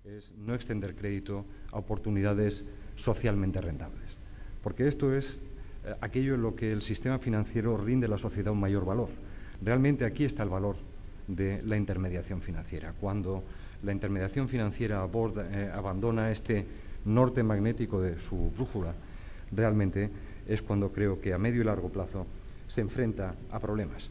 es no extender crédito a oportunidades socialmente rentables, porque esto es aquello en lo que el sistema financiero rinde a la sociedad un mayor valor. Realmente aquí está el valor de la intermediación financiera. Cuando la intermediación financiera abandona este norte magnético de su brújula, realmente es cuando creo que a medio y largo plazo se enfrenta a problemas.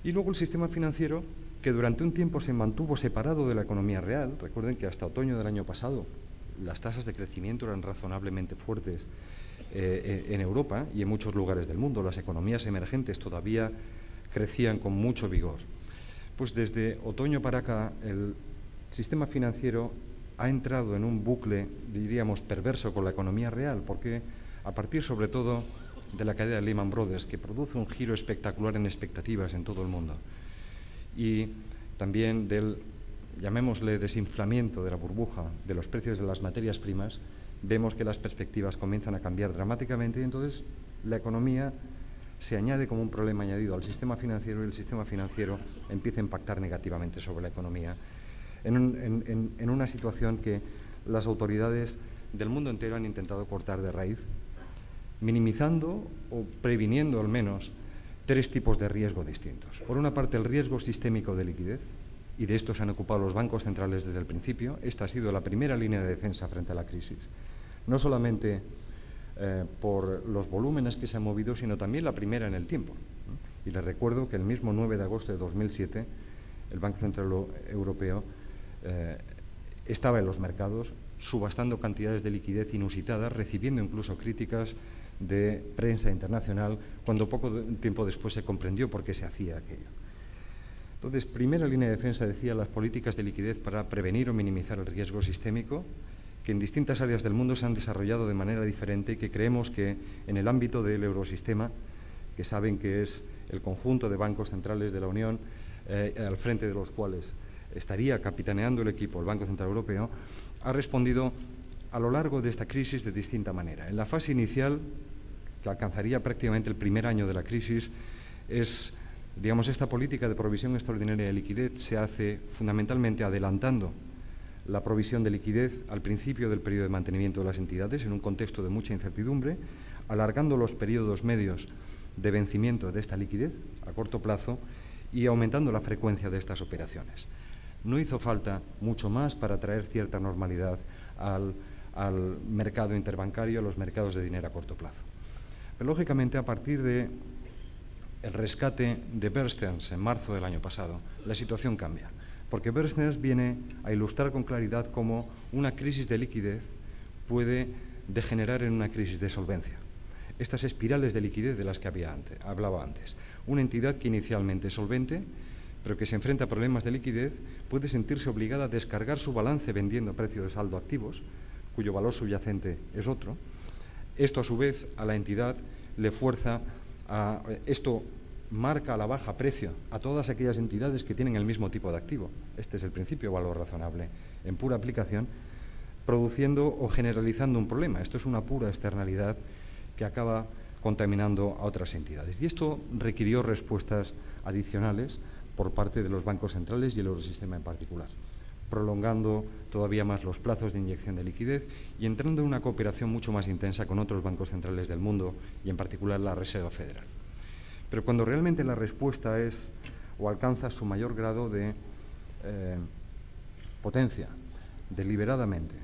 Y luego el sistema financiero, que durante un tiempo se mantuvo separado de la economía real. Recuerden que hasta otoño del año pasado las tasas de crecimiento eran razonablemente fuertes en Europa y en muchos lugares del mundo. Las economías emergentes todavía crecían con mucho vigor. Pues desde otoño para acá el sistema financiero ha entrado en un bucle, diríamos, perverso con la economía real, porque a partir sobre todo de la caída de Lehman Brothers, que produce un giro espectacular en expectativas en todo el mundo, y también del, llamémosle, desinflamiento de la burbuja de los precios de las materias primas, vemos que las perspectivas comienzan a cambiar dramáticamente y entonces la economía se añade como un problema añadido al sistema financiero y el sistema financiero empieza a impactar negativamente sobre la economía en una situación que las autoridades del mundo entero han intentado cortar de raíz, minimizando o previniendo al menos tres tipos de riesgo distintos. Por una parte, el riesgo sistémico de liquidez, y de esto se han ocupado los bancos centrales desde el principio. Esta ha sido la primera línea de defensa frente a la crisis, no solamente por los volúmenes que se han movido, sino también la primera en el tiempo. Y les recuerdo que el mismo 9 de agosto de 2007, el Banco Central Europeo estaba en los mercados subastando cantidades de liquidez inusitadas, recibiendo incluso críticas de prensa internacional, cuando poco tiempo después se comprendió por qué se hacía aquello. Entonces, primera línea de defensa, decía, las políticas de liquidez para prevenir o minimizar el riesgo sistémico, que en distintas áreas del mundo se han desarrollado de manera diferente y que creemos que en el ámbito del eurosistema, que saben que es el conjunto de bancos centrales de la Unión, al frente de los cuales estaría capitaneando el equipo el Banco Central Europeo, ha respondido a lo largo de esta crisis de distinta manera. En la fase inicial, que alcanzaría prácticamente el primer año de la crisis, digamos, esta política de provisión extraordinaria de liquidez se hace fundamentalmente adelantando la provisión de liquidez al principio del periodo de mantenimiento de las entidades en un contexto de mucha incertidumbre, alargando los periodos medios de vencimiento de esta liquidez a corto plazo y aumentando la frecuencia de estas operaciones. No hizo falta mucho más para traer cierta normalidad al mercado interbancario, a los mercados de dinero a corto plazo. Pero, lógicamente, a partir del rescate de Bear Stearns en marzo del año pasado, la situación cambia, porque Bear Stearns viene a ilustrar con claridad cómo una crisis de liquidez puede degenerar en una crisis de solvencia. Estas espirales de liquidez de las que hablaba antes. Una entidad que inicialmente es solvente, pero que se enfrenta a problemas de liquidez, puede sentirse obligada a descargar su balance vendiendo a precio de saldo activos, cuyo valor subyacente es otro. Esto, a su vez, a la entidad le fuerza esto marca a la baja precio a todas aquellas entidades que tienen el mismo tipo de activo. Este es el principio de valor razonable en pura aplicación, produciendo o generalizando un problema. Esto es una pura externalidad que acaba contaminando a otras entidades. Y esto requirió respuestas adicionales por parte de los bancos centrales y el eurosistema en particular, prolongando todavía más los plazos de inyección de liquidez y entrando en una cooperación mucho más intensa con otros bancos centrales del mundo y en particular la Reserva Federal. Pero cuando realmente la respuesta es o alcanza su mayor grado de potencia, deliberadamente,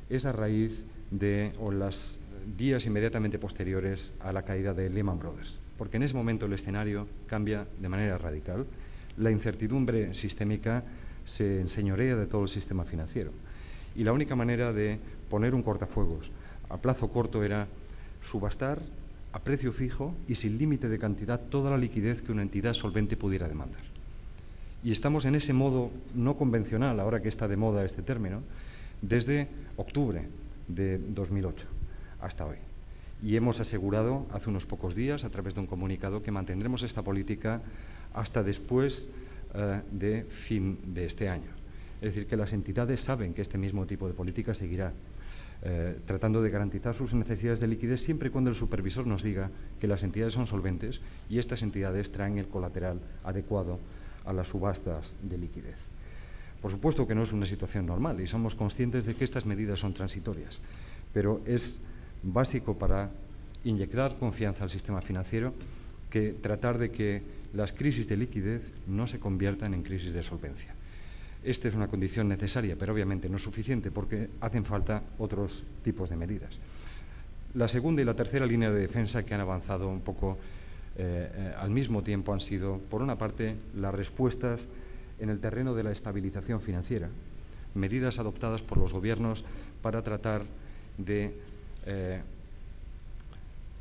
es a raíz de los días inmediatamente posteriores a la caída de Lehman Brothers, porque en ese momento el escenario cambia de manera radical. La incertidumbre sistémica se enseñorea de todo el sistema financiero y la única manera de poner un cortafuegos a plazo corto era subastar a precio fijo y sin límite de cantidad toda la liquidez que una entidad solvente pudiera demandar. Y estamos en ese modo no convencional, ahora que está de moda este término, desde octubre de 2008 hasta hoy. Y hemos asegurado hace unos pocos días, a través de un comunicado, que mantendremos esta política hasta después de fin de este año. Es decir, que las entidades saben que este mismo tipo de política seguirá tratando de garantizar sus necesidades de liquidez siempre y cuando el supervisor nos diga que las entidades son solventes y estas entidades traen el colateral adecuado a las subastas de liquidez. Por supuesto que no es una situación normal y somos conscientes de que estas medidas son transitorias, pero es básico para inyectar confianza al sistema financiero que tratar de que las crisis de liquidez no se conviertan en crisis de solvencia. Esta es una condición necesaria, pero obviamente no es suficiente porque hacen falta otros tipos de medidas. La segunda y la tercera línea de defensa que han avanzado un poco al mismo tiempo han sido, por una parte, las respuestas en el terreno de la estabilización financiera, medidas adoptadas por los gobiernos para tratar de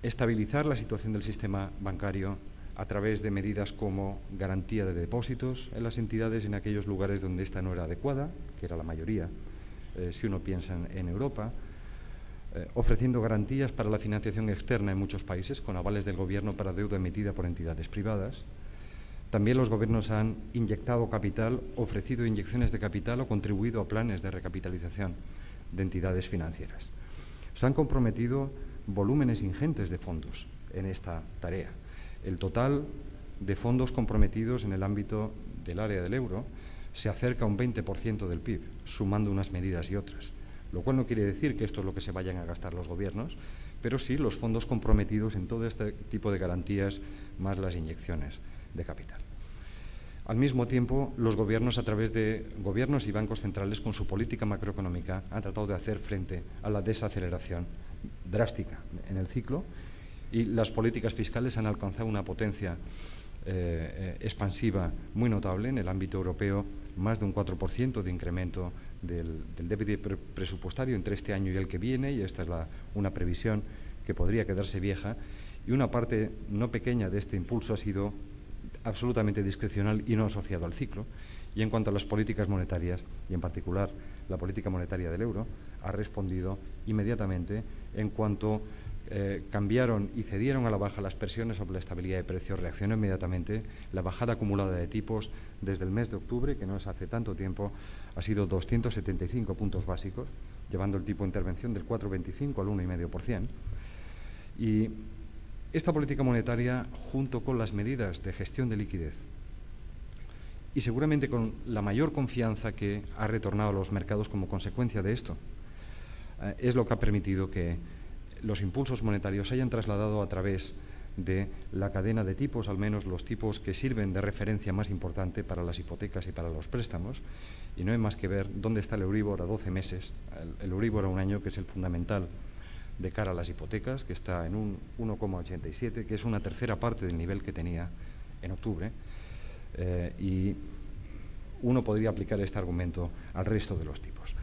estabilizar la situación del sistema bancario a través de medidas como garantía de depósitos en las entidades en aquellos lugares donde esta no era adecuada, que era la mayoría, si uno piensa en Europa, ofreciendo garantías para la financiación externa en muchos países, con avales del gobierno para deuda emitida por entidades privadas. También los gobiernos han inyectado capital, ofrecido inyecciones de capital o contribuido a planes de recapitalización de entidades financieras. Se han comprometido volúmenes ingentes de fondos en esta tarea. El total de fondos comprometidos en el ámbito del área del euro se acerca a un 20% del PIB, sumando unas medidas y otras, lo cual no quiere decir que esto es lo que se vayan a gastar los gobiernos, pero sí los fondos comprometidos en todo este tipo de garantías más las inyecciones de capital. Al mismo tiempo, los gobiernos, a través de gobiernos y bancos centrales, con su política macroeconómica, han tratado de hacer frente a la desaceleración drástica en el ciclo y las políticas fiscales han alcanzado una potencia expansiva muy notable en el ámbito europeo, más de un 4% de incremento del déficit presupuestario entre este año y el que viene, y esta es una previsión que podría quedarse vieja, y una parte no pequeña de este impulso ha sido absolutamente discrecional y no asociado al ciclo. Y en cuanto a las políticas monetarias, y en particular la política monetaria del euro, ha respondido inmediatamente en cuanto cambiaron y cedieron a la baja las presiones sobre la estabilidad de precios, reaccionó inmediatamente. La bajada acumulada de tipos desde el mes de octubre, que no es hace tanto tiempo, ha sido 275 puntos básicos, llevando el tipo de intervención del 4,25 al 1,5%. Y esta política monetaria, junto con las medidas de gestión de liquidez y seguramente con la mayor confianza que ha retornado a los mercados como consecuencia de esto, es lo que ha permitido que los impulsos monetarios se hayan trasladado a través de la cadena de tipos, al menos los tipos que sirven de referencia más importante para las hipotecas y para los préstamos, y no hay más que ver dónde está el Euribor a 12 meses, el Euribor a un año, que es el fundamental de cara a las hipotecas, que está en un 1,87, que es una tercera parte del nivel que tenía en octubre, y uno podría aplicar este argumento al resto de los tipos.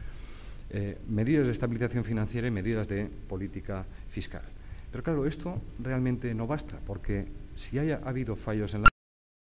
Medidas de estabilización financiera y medidas de política fiscal. Pero claro, esto realmente no basta, porque si ha habido fallos en la